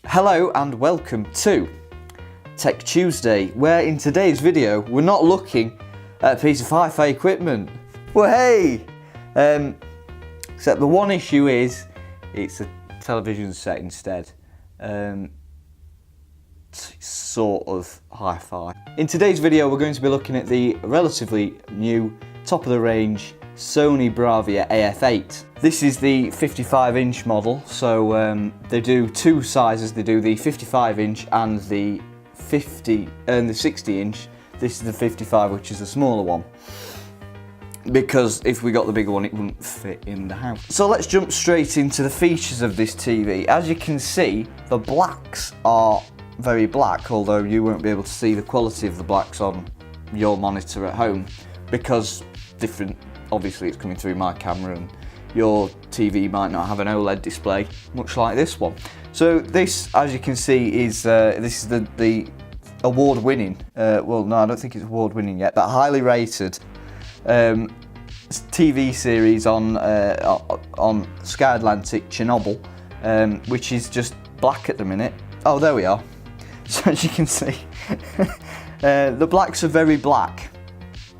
Hello and welcome to Tech Tuesday, where in today's video we're not looking at a piece of hi-fi equipment. Well, hey! Except the one issue is it's a television set instead. It's sort of hi-fi. In today's video we're going to be looking at the relatively new, top-of-the-range Sony Bravia AF8. This is the 55-inch model, so they do two sizes. They do the 55-inch and the 60-inch. This is the 55, which is the smaller one, because if we got the bigger one it wouldn't fit in the house. So let's jump straight into the features of this TV. As you can see, the blacks are very black, although you won't be able to see the quality of the blacks on your monitor at home because obviously it's coming through my camera and your TV might not have an OLED display, much like this one. So this, as you can see, is this is the award-winning, well no, I don't think it's award-winning yet, but highly rated TV series on Sky Atlantic, Chernobyl, which is just black at the minute. Oh, there we are. So as you can see, the blacks are very black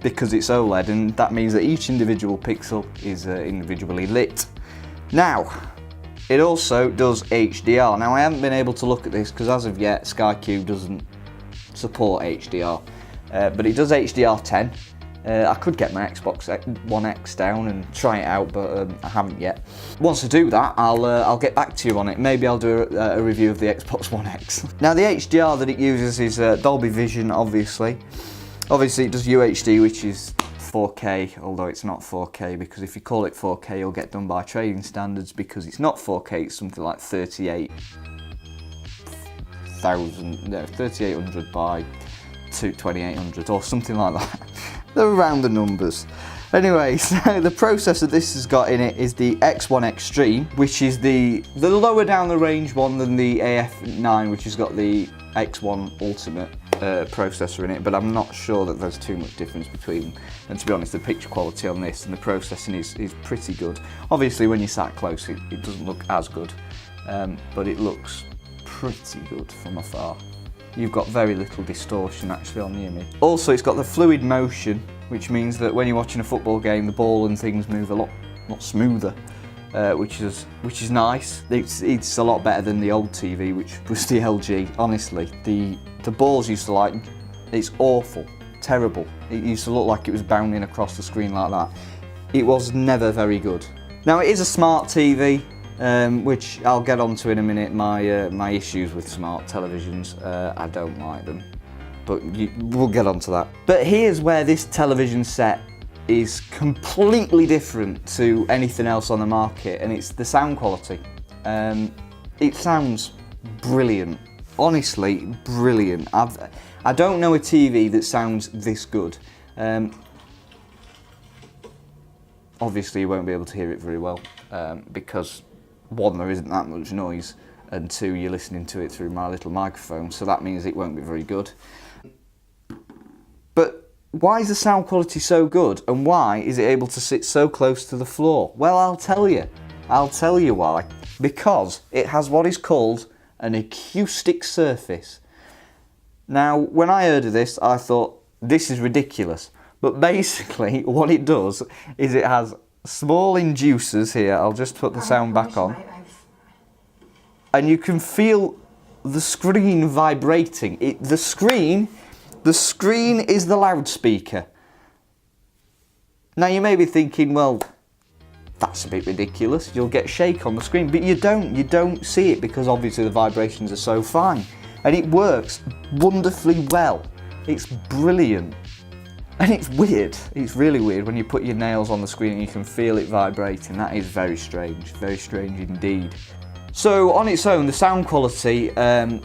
because it's OLED, and that means that each individual pixel is individually lit. Now, it also does HDR. Now, I haven't been able to look at this because as of yet, SkyQ doesn't support HDR, but it does HDR10. I could get my Xbox One X down and try it out, but I haven't yet. Once I do that, I'll get back to you on it. Maybe I'll do a review of the Xbox One X. Now, the HDR that it uses is Dolby Vision, obviously. Obviously, it does UHD, which is 4K, although it's not 4K, because if you call it 4K, you'll get done by trading standards, because it's not 4K, it's something like 3800 by 2800 or something like that. They're around the numbers. Anyway, so the processor this has got in it is the X1 Extreme, which is the lower down the range one than the AF9, which has got the X1 Ultimate processor in it, but I'm not sure that there's too much difference between them. And to be honest, the picture quality on this and the processing is pretty good. Obviously, when you're sat close, it doesn't look as good, but it looks pretty good from afar. You've got very little distortion actually on the image. Also, it's got the fluid motion, which means that when you're watching a football game, the ball and things move a lot smoother, which is nice. It's a lot better than the old TV, which was the LG. Honestly, the balls used to it's awful, terrible. It used to look like it was bounding across the screen like that. It was never very good. Now, it is a smart TV. Which I'll get onto in a minute. My issues with smart televisions, I don't like them, but we'll get onto that. But here's where this television set is completely different to anything else on the market, and it's the sound quality. It sounds brilliant, honestly brilliant. I don't know a TV that sounds this good. Obviously you won't be able to hear it very well, because one, there isn't that much noise, and two, you're listening to it through my little microphone, so that means it won't be very good. But why is the sound quality so good, and why is it able to sit so close to the floor? Well, I'll tell you why. Because it has what is called an acoustic surface. Now, when I heard of this, I thought, this is ridiculous. But basically, what it does is it has small inducers here. I'll just put the sound back on. And you can feel the screen vibrating. The screen is the loudspeaker. Now you may be thinking, well, that's a bit ridiculous. You'll get shake on the screen, but you don't see it because obviously the vibrations are so fine. And it works wonderfully well. It's brilliant. And it's weird, it's really weird when you put your nails on the screen and you can feel it vibrating. That is very strange indeed. So on its own, the sound quality, it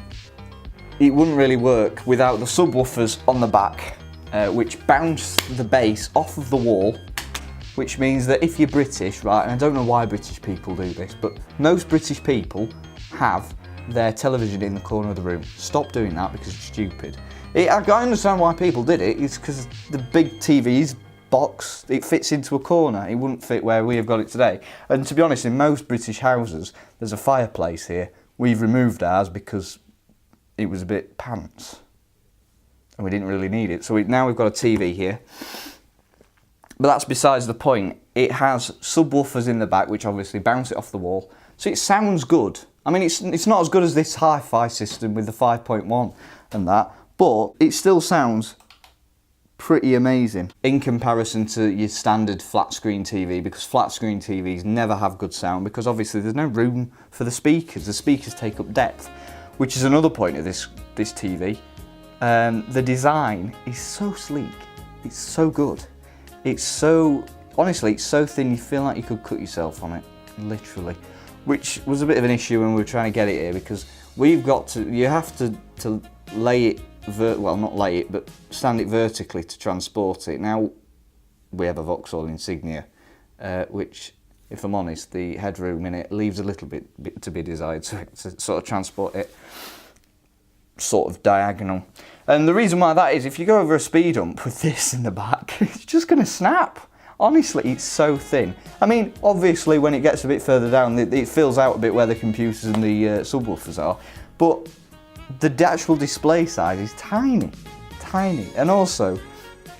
wouldn't really work without the subwoofers on the back, which bounce the bass off of the wall, which means that if you're British, right, and I don't know why British people do this, but most British people have their television in the corner of the room. Stop doing that because it's stupid. I understand why people did it. It's because the big TVs box. It fits into a corner. It wouldn't fit where we have got it today. And to be honest, in most British houses, there's a fireplace here. We've removed ours because it was a bit pants. And we didn't really need it. So now we've got a TV here. But that's besides the point. It has subwoofers in the back, which obviously bounce it off the wall. So it sounds good. I mean, it's not as good as this hi-fi system with the 5.1 and that, but it still sounds pretty amazing in comparison to your standard flat screen TV, because flat screen TVs never have good sound because obviously there's no room for the speakers. The speakers take up depth, which is another point of this TV. The design is so sleek. It's so good. It's so, honestly, it's so thin you feel like you could cut yourself on it, literally. Which was a bit of an issue when we were trying to get it here, because we've got to, you have to lay it, well not lay it, but stand it vertically to transport it. Now, we have a Vauxhall Insignia, which, if I'm honest, the headroom in it leaves a little bit to be desired, so to sort of transport it sort of diagonal. And the reason why that is, if you go over a speed hump with this in the back, it's just going to snap. Honestly, it's so thin. I mean, obviously when it gets a bit further down, it fills out a bit where the computers and the subwoofers are, but the actual display size is tiny, tiny. And also,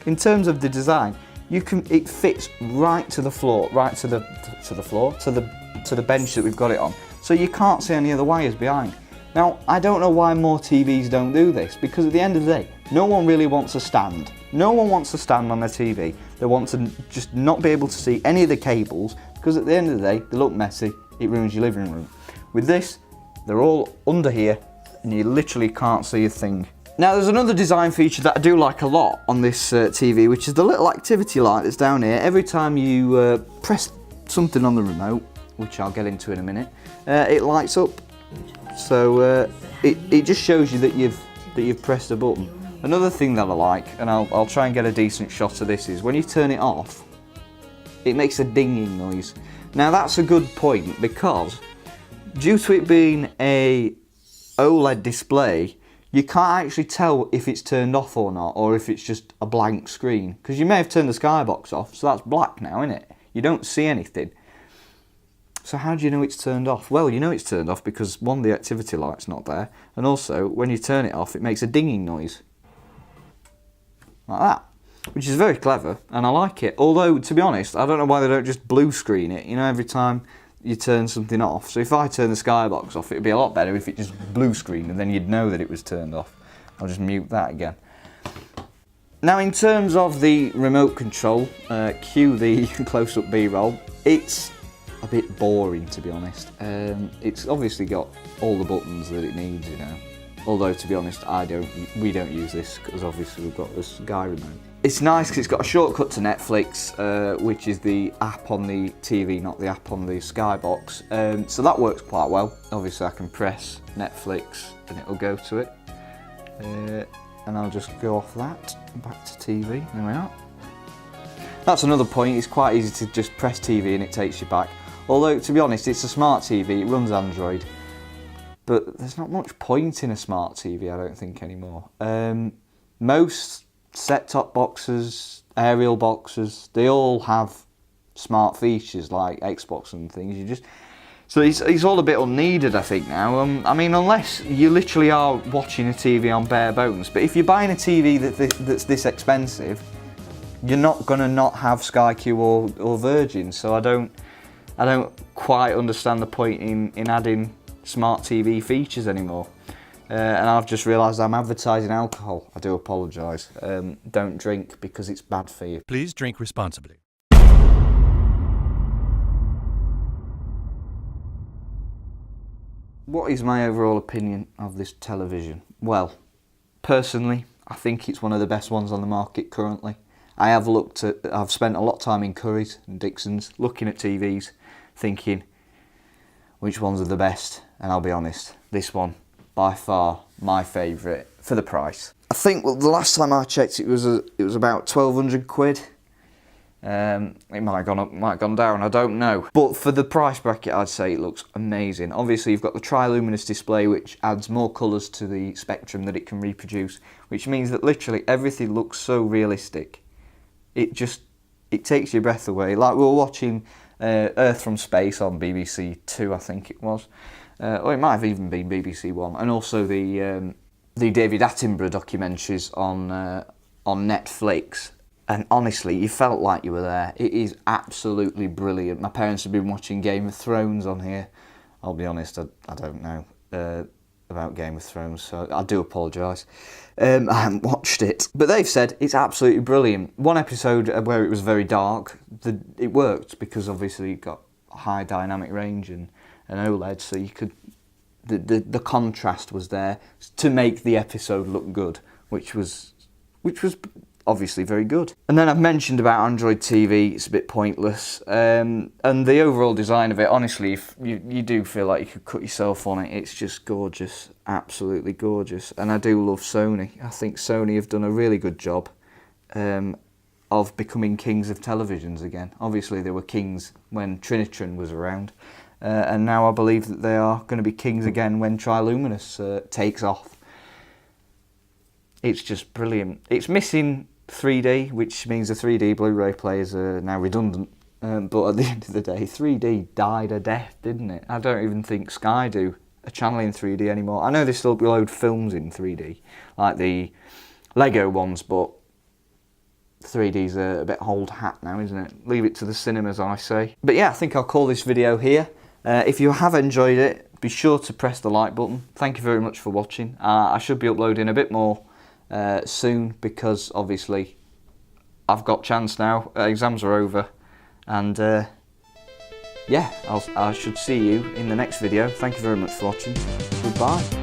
in terms of the design, it fits right to the floor, right to the bench that we've got it on. So you can't see any of the wires behind. Now, I don't know why more TVs don't do this, because at the end of the day, no one really wants a stand. No one wants to stand on their TV. They want to just not be able to see any of the cables, because at the end of the day, they look messy, it ruins your living room. With this, they're all under here, and you literally can't see a thing. Now, there's another design feature that I do like a lot on this TV, which is the little activity light that's down here. Every time you press something on the remote, which I'll get into in a minute, it lights up. So it just shows you that you've pressed a button. Another thing that I like, and I'll try and get a decent shot of this, is when you turn it off, it makes a dinging noise. Now that's a good point, because due to it being a OLED display, you can't actually tell if it's turned off or not, or if it's just a blank screen. Because you may have turned the skybox off, so that's black now, isn't it? You don't see anything. So how do you know it's turned off? Well, you know it's turned off because, one, the activity light's not there, and also, when you turn it off, it makes a dinging noise. Like that. Which is very clever, and I like it. Although, to be honest, I don't know why they don't just blue screen it, you know, every time you turn something off. So if I turn the skybox off, it'd be a lot better if it just blue screened, and then you'd know that it was turned off. I'll just mute that again. Now, in terms of the remote control, cue the close-up B-roll, it's a bit boring, to be honest. It's obviously got all the buttons that it needs, you know. Although, to be honest, we don't use this because obviously we've got this Sky remote. It's nice because it's got a shortcut to Netflix, which is the app on the TV, not the app on the Skybox. So that works quite well. Obviously, I can press Netflix and it'll go to it. And I'll just go off that, back to TV. There we are. That's another point. It's quite easy to just press TV and it takes you back. Although, to be honest, it's a smart TV, it runs Android, but there's not much point in a smart TV, I don't think, anymore. Most set-top boxes, aerial boxes, they all have smart features like Xbox and things. So it's all a bit unneeded, I think, now. I mean, unless you literally are watching a TV on bare bones, but if you're buying a TV that's this expensive, you're not going to not have Sky Q or Virgin, so I don't quite understand the point in adding smart TV features anymore. And I've just realised I'm advertising alcohol. I do apologise. Don't drink because it's bad for you. Please drink responsibly. What is my overall opinion of this television? Well, personally, I think it's one of the best ones on the market currently. I've spent a lot of time in Curry's and Dixon's looking at TVs, thinking which ones are the best, and I'll be honest, this one, by far, my favourite for the price. I think the last time I checked it was about 1,200 quid. It might have gone up, might have gone down, I don't know. But for the price bracket, I'd say it looks amazing. Obviously, you've got the tri-luminous display, which adds more colours to the spectrum that it can reproduce, which means that literally everything looks so realistic. It just it takes your breath away. Like we were watching Earth from Space on BBC Two, I think it was, or it might have even been BBC One, and also the David Attenborough documentaries on Netflix. And honestly, you felt like you were there. It is absolutely brilliant. My parents have been watching Game of Thrones on here. I'll be honest, I don't know about Game of Thrones, so I do apologise. I haven't watched it. But they've said it's absolutely brilliant. One episode where it was very dark, it worked because obviously it got high dynamic range and an OLED, so you could... The contrast was there to make the episode look good, which was obviously very good. And then I've mentioned about Android TV, it's a bit pointless. And the overall design of it, honestly, if you do feel like you could cut yourself on it, it's just gorgeous, absolutely gorgeous. And I do love Sony. I think Sony have done a really good job of becoming kings of televisions again. Obviously they were kings when Trinitron was around. And now I believe that they are going to be kings again when Triluminous takes off. It's just brilliant. It's missing 3D, which means the 3D Blu-ray players are now redundant. But at the end of the day, 3D died a death, didn't it? I don't even think Sky do a channel in 3D anymore. I know they still load films in 3D, like the Lego ones, but 3D's a bit old hat now, isn't it? Leave it to the cinemas, I say. But yeah, I think I'll call this video here. If you have enjoyed it, be sure to press the like button. Thank you very much for watching. I should be uploading a bit more soon because obviously I've got chance now. Exams are over, and yeah, I should see you in the next video. Thank you very much for watching. Goodbye.